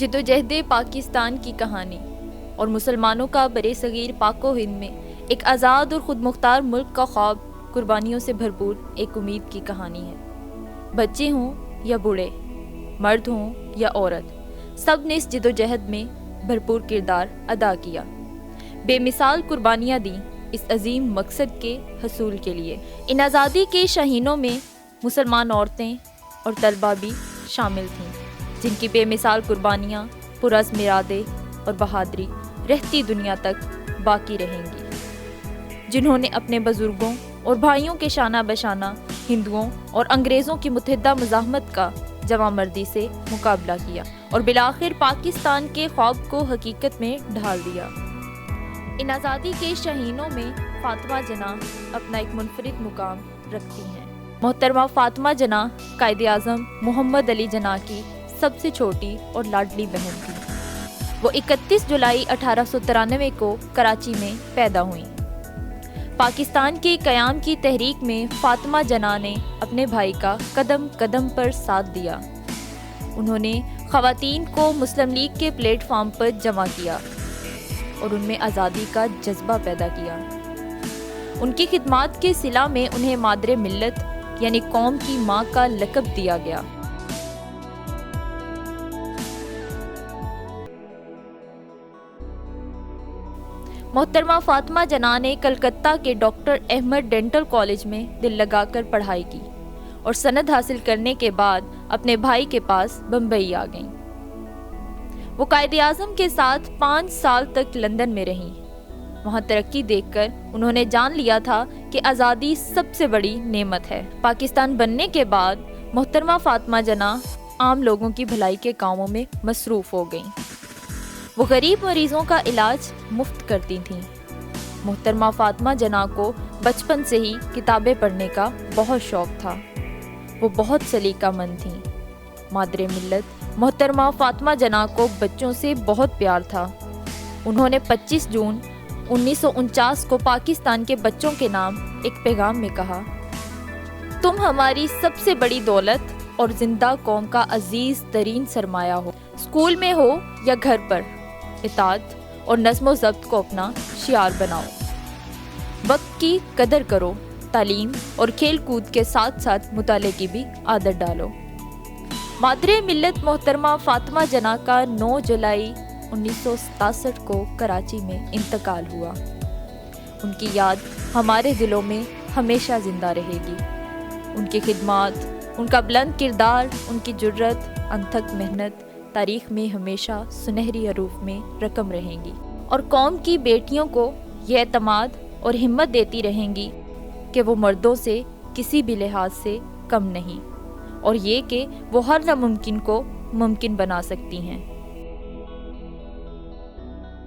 جدوجہد پاکستان کی کہانی اور مسلمانوں کا برصغیر پاک و ہند میں ایک آزاد اور خود مختار ملک کا خواب قربانیوں سے بھرپور ایک امید کی کہانی ہے۔ بچے ہوں یا بوڑھے، مرد ہوں یا عورت، سب نے اس جدوجہد میں بھرپور کردار ادا کیا، بے مثال قربانیاں دیں اس عظیم مقصد کے حصول کے لیے۔ ان آزادی کے شاہینوں میں مسلمان عورتیں اور طلباء بھی شامل تھیں، جن کی بے مثال قربانیاں پرعزم ارادے اور بہادری رہتی دنیا تک باقی رہیں گی، جنہوں نے اپنے بزرگوں اور بھائیوں کے شانہ بشانہ ہندوؤں اور انگریزوں کی متحدہ مزاحمت کا جواں مردی سے مقابلہ کیا اور بالآخر پاکستان کے خواب کو حقیقت میں ڈھال دیا۔ ان آزادی کے شاہینوں میں فاطمہ جناح اپنا ایک منفرد مقام رکھتی ہیں۔ محترمہ فاطمہ جناح قائد اعظم محمد علی جناح کی سب سے چھوٹی اور لاڈلی بہن تھی۔ وہ 31 جولائی 1893 کو کراچی میں پیدا ہوئیں۔ پاکستان کے قیام کی تحریک میں فاطمہ جناح نے اپنے بھائی کا قدم قدم پر ساتھ دیا۔ انہوں نے خواتین کو مسلم لیگ کے پلیٹ فارم پر جمع کیا اور ان میں آزادی کا جذبہ پیدا کیا۔ ان کی خدمات کے صلہ میں انہیں مادر ملت یعنی قوم کی ماں کا لقب دیا گیا۔ محترمہ فاطمہ جناح نے کلکتہ کے ڈاکٹر احمد ڈینٹل کالج میں دل لگا کر پڑھائی کی اور سند حاصل کرنے کے بعد اپنے بھائی کے پاس بمبئی آ گئیں۔ وہ قائد اعظم کے ساتھ 5 سال تک لندن میں رہیں۔ وہاں ترقی دیکھ کر انہوں نے جان لیا تھا کہ آزادی سب سے بڑی نعمت ہے۔ پاکستان بننے کے بعد محترمہ فاطمہ جناح عام لوگوں کی بھلائی کے کاموں میں مصروف ہو گئیں۔ وہ غریب مریضوں کا علاج مفت کرتی تھیں۔ محترمہ فاطمہ جناح کو بچپن سے ہی کتابیں پڑھنے کا بہت شوق تھا۔ وہ بہت سلیقہ مند تھیں۔ مادر ملت محترمہ فاطمہ جناح کو بچوں سے بہت پیار تھا۔ انہوں نے 25 جون 1949 کو پاکستان کے بچوں کے نام ایک پیغام میں کہا، تم ہماری سب سے بڑی دولت اور زندہ قوم کا عزیز ترین سرمایہ ہو۔ اسکول میں ہو یا گھر پر، اطاعت اور نظم و ضبط کو اپنا شعار بناؤ۔ وقت کی قدر کرو، تعلیم اور کھیل کود کے ساتھ ساتھ مطالعے کی بھی عادت ڈالو۔ مادر ملت محترمہ فاطمہ جناح کا 9 جولائی 1967 کو کراچی میں انتقال ہوا۔ ان کی یاد ہمارے دلوں میں ہمیشہ زندہ رہے گی۔ ان کی خدمات، ان کا بلند کردار، ان کی جرأت، انتھک محنت تاریخ میں ہمیشہ سنہری حروف میں رقم رہیں گی اور قوم کی بیٹیوں کو یہ اعتماد اور ہمت دیتی رہیں گی کہ وہ مردوں سے کسی بھی لحاظ سے کم نہیں، اور یہ کہ وہ ہر ناممکن کو ممکن بنا سکتی ہیں۔